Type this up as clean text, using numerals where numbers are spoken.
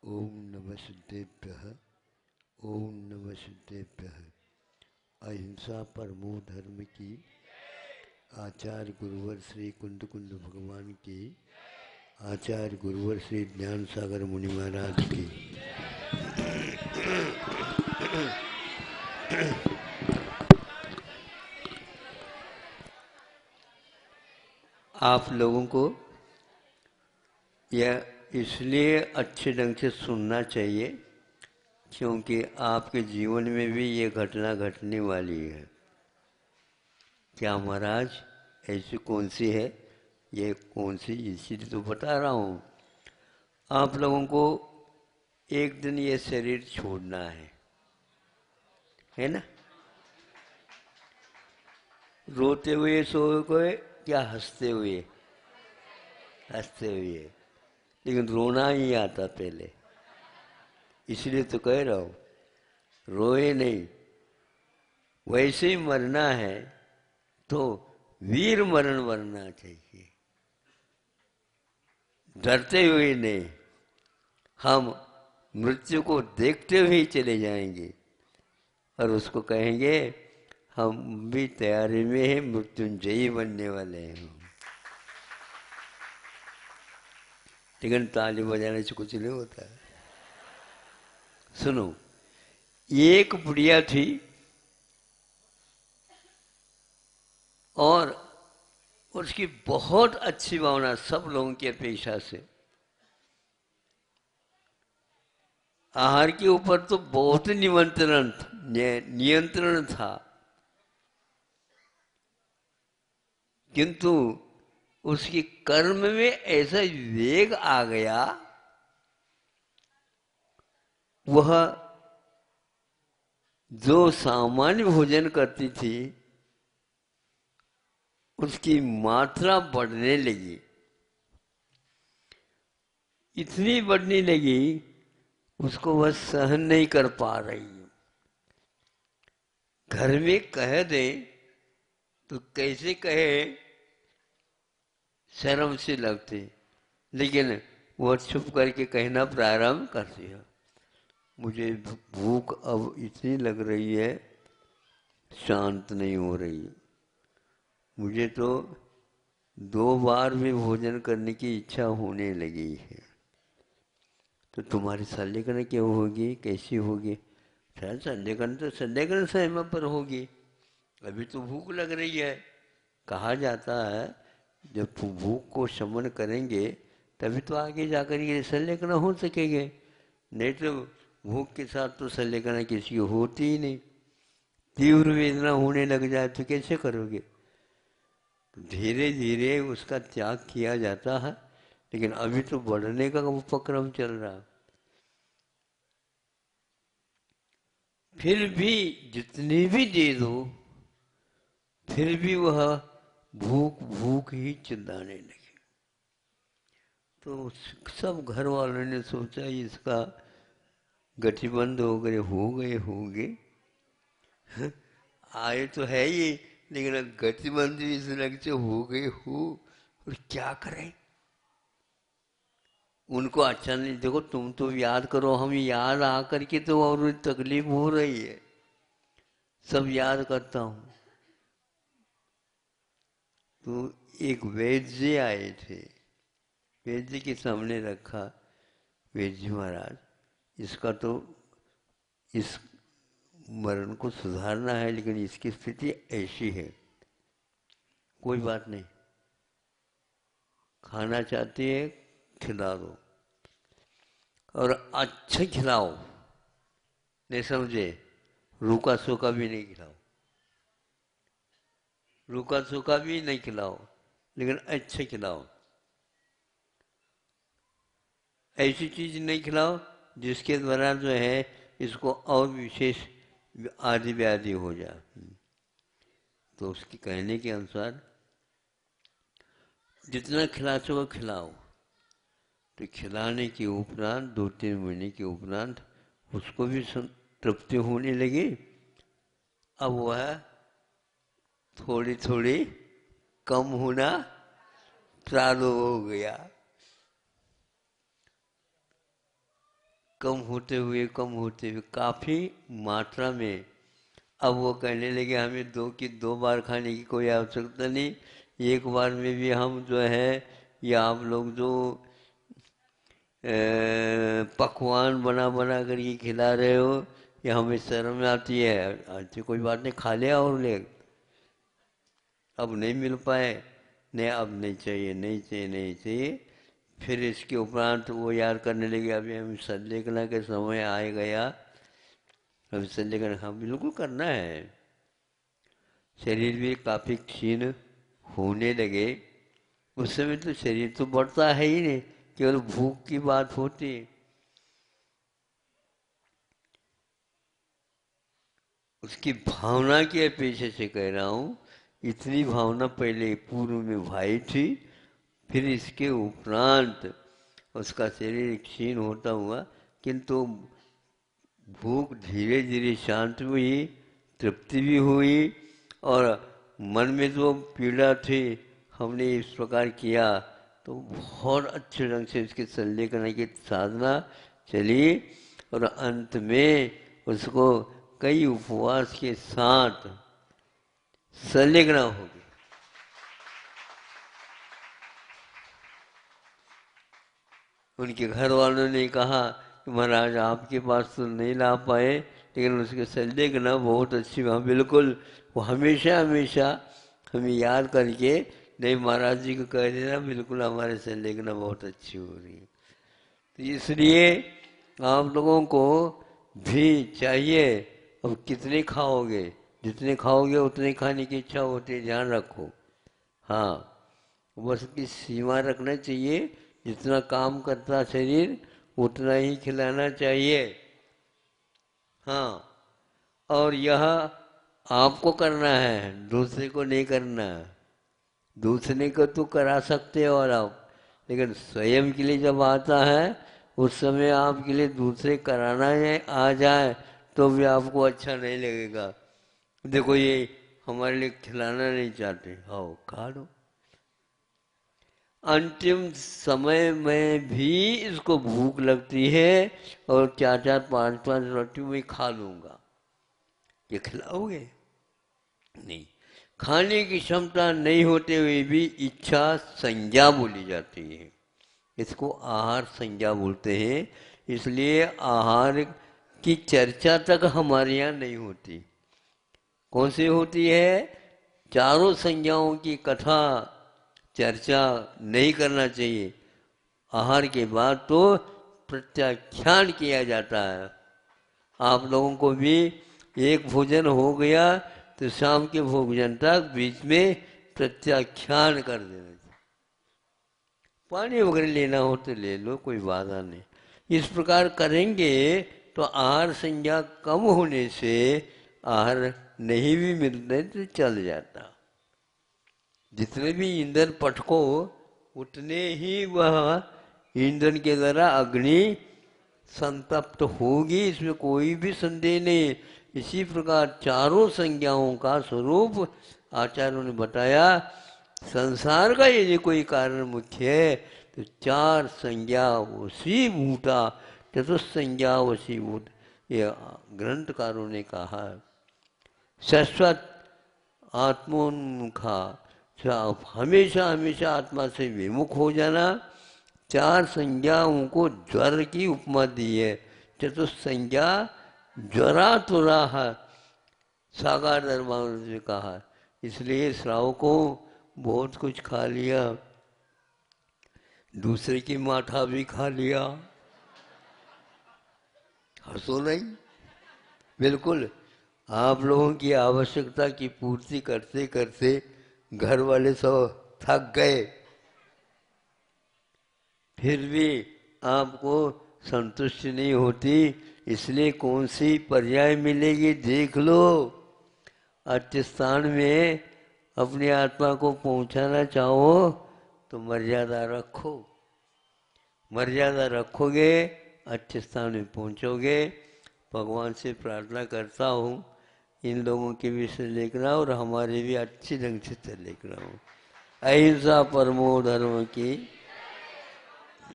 ओम नमः सिद्धेभ्यः। ओम नमः सिद्धेभ्यः। अहिंसा परमो धर्म की। आचार्य गुरुवर श्री कुंद कुंद भगवान की। आचार्य गुरुवर श्री ज्ञान सागर मुनि महाराज की। आप लोगों को यह इसलिए अच्छे ढंग से सुनना चाहिए क्योंकि आपके जीवन में भी ये घटना घटने वाली है। क्या महाराज, ऐसी कौन सी है? ये कौन सी, इसीलिए तो बता रहा हूँ। आप लोगों को एक दिन ये शरीर छोड़ना है ना? रोते हुए सोए गए क्या हंसते हुए? हंसते हुए। लेकिन रोना ही आता पहले, इसलिए तो कह रहा हूँ, रोए नहीं। वैसे ही मरना है तो वीर मरण मरना चाहिए, डरते हुए नहीं। हम मृत्यु को देखते हुए चले जाएंगे और उसको कहेंगे हम भी तैयारी में हैं, मृत्युंजयी बनने वाले हैं। लेकिन ताली बजाने से कुछ नहीं होता है। सुनो, एक बुढ़िया थी और उसकी बहुत अच्छी भावना सब लोगों की अपेक्षा से। आहार के ऊपर तो बहुत नियंत्रण था, किंतु उसकी कर्म में ऐसा वेग आ गया, वह जो सामान्य भोजन करती थी उसकी मात्रा बढ़ने लगी, इतनी बढ़ने लगी उसको वह सहन नहीं कर पा रही। घर में कह दे तो कैसे कहे, शर्म से लगते, लेकिन वह छुप करके कहना प्रारंभ कर दिया, मुझे भूख अब इतनी लग रही है, शांत नहीं हो रही, मुझे तो 2 बार भी भोजन करने की इच्छा होने लगी है। तो तुम्हारी संलेखन क्यों होगी, कैसी होगी? शायद संलेखन तो संलेखन समय पर होगी, अभी तो भूख लग रही है। कहा जाता है जब भूख को शमन करेंगे तभी तो आगे जाकर ये संलेखन हो सकेंगे, नहीं तो भूख के साथ तो संलेखन किसी की होती ही नहीं। तीव्र वेदना होने लग जाए तो कैसे करोगे? धीरे धीरे उसका त्याग किया जाता है, लेकिन अभी तो बढ़ने का उपक्रम चल रहा। फिर भी जितनी भी दे दो फिर भी वह भूख भूख ही चिल्लाने लगे। तो सब घर वालों ने सोचा इसका गठबंध हो गए होंगे। आए तो है ही, लेकिन गठबंध भी इस रंग से हो गए हो, और क्या करें? उनको अच्छा नहीं, देखो तुम तो याद करो, हम याद आकर के तो और तकलीफ हो रही है, सब याद करता हूँ। तो एक वैद्य आए थे, वैद्य के सामने रखा, वैद्य महाराज इसका तो इस मरण को सुधारना है, लेकिन इसकी स्थिति ऐसी है, कोई बात नहीं, खाना चाहती है खिला दो, और अच्छा खिलाओ, नहीं समझे? रूखा सूखा भी नहीं खिलाओ, रूखा सूखा भी नहीं खिलाओ, लेकिन अच्छे खिलाओ। ऐसी चीज नहीं खिलाओ जिसके द्वारा जो है इसको और विशेष आदि व्याधि हो जाए। तो उसके कहने के अनुसार जितना खिला सको खिलाओ। तो खिलाने के उपरांत 2-3 महीने के उपरांत उसको भी तृप्ति होने लगी। अब वह थोड़ी थोड़ी कम होना चालू हो गया। कम होते हुए काफ़ी मात्रा में अब वो कहने लगे हमें दो बार खाने की कोई आवश्यकता नहीं, एक बार में भी हम जो है या आप लोग जो पकवान बना बना करके खिला रहे हो ये हमें शर्म आती है। अच्छा कोई बात नहीं, खा लिया और ले, अब नहीं मिल पाए, नहीं अब नहीं चाहिए नहीं चाहिए नहीं चाहिए। फिर इसके उपरांत वो याद करने लगे अभी हम संलेखना के समय आए गया, अभी संलेखन हाँ बिल्कुल करना है। शरीर भी काफ़ी क्षीण होने लगे। उस समय तो शरीर तो बढ़ता है ही नहीं, केवल भूख की बात होती है। उसकी भावना की अपेक्षा से कह रहा हूँ, इतनी भावना पहले पूर्व में भाई थी, फिर इसके उपरांत उसका शरीर क्षीण होता हुआ, किंतु भूख धीरे धीरे शांत हुई, तृप्ति भी हुई, और मन में जो पीड़ा थी हमने इस प्रकार किया तो बहुत अच्छे ढंग से उसके संलेखन की साधना चली, और अंत में उसको कई उपवास के साथ संलेखना हो गई। उनके घर वालों ने कहा कि महाराज आपके पास तो नहीं ला पाए, लेकिन उसके संलेखना बहुत अच्छी, हाँ बिल्कुल, वो हमेशा हमेशा हमें याद करके नहीं महाराज जी को कह देना बिल्कुल हमारे संलेखना बहुत अच्छी हो रही है। तो इसलिए आप लोगों को भी चाहिए, अब कितने खाओगे, जितने खाओगे उतने खाने की इच्छा होती है, ध्यान रखो। हाँ बस की सीमा रखना चाहिए, जितना काम करता शरीर उतना ही खिलाना चाहिए। हाँ और यह आपको करना है, दूसरे को नहीं करना है। दूसरे को तो करा सकते हो और आप, लेकिन स्वयं के लिए जब आता है उस समय आपके लिए दूसरे कराना है आ जाए तो भी आपको अच्छा नहीं लगेगा। देखो ये हमारे लिए खिलाना नहीं चाहते, आओ खा लो। अंतिम समय में भी इसको भूख लगती है और 4-4 5-5 रोटी में खा लूँगा, ये खिलाओगे नहीं। खाने की क्षमता नहीं होते हुए भी इच्छा संज्ञा बोली जाती है, इसको आहार संज्ञा बोलते हैं। इसलिए आहार की चर्चा तक हमारे यहाँ नहीं होती। कौन सी होती है? चारों संज्ञाओं की कथा चर्चा नहीं करना चाहिए। आहार के बाद तो प्रत्याख्यान किया जाता है। आप लोगों को भी एक भोजन हो गया तो शाम के भोजन तक बीच में प्रत्याख्यान कर देना चाहिए। पानी वगैरह लेना हो तो ले लो, कोई बाधा नहीं। इस प्रकार करेंगे तो आहार संज्ञा कम होने से आहार नहीं भी मिलते तो चल जाता। जितने भी ईंधन पटको उतने ही वह ईंधन के द्वारा अग्नि संतप्त होगी, इसमें कोई भी संदेह नहीं। इसी प्रकार चारों संज्ञाओं का स्वरूप आचार्यों ने बताया। संसार का यदि कोई कारण मुख्य है तो चार संज्ञा वशीभूता, चतुस्संज्ञा वशीभूत, ये ग्रंथकारों ने कहा। शाश्वत आत्मोन्मुखा, हमेशा हमेशा आत्मा से विमुख हो जाना। चार संज्ञाओं को ज्वर की उपमा दी है। चतुस्संज्ञा ज्वरा तुरा है, सागर दरबार ने कहा। इसलिए श्रावकों बहुत कुछ खा लिया, दूसरे की माथा भी खा लिया, हंसो नहीं। बिल्कुल आप लोगों की आवश्यकता की पूर्ति करते करते घर वाले सब थक गए, फिर भी आपको संतुष्टि नहीं होती। इसलिए कौन सी पर्याय मिलेगी देख लो। अच्छे स्थान में अपनी आत्मा को पहुंचाना चाहो तो मर्यादा रखो, मर्यादा रखोगे अच्छे स्थान में पहुंचोगे। भगवान से प्रार्थना करता हूँ इन लोगों के विषय लिखना और हमारे भी अच्छी ढंग से लिखना हो। अहिंसा परमो धर्म की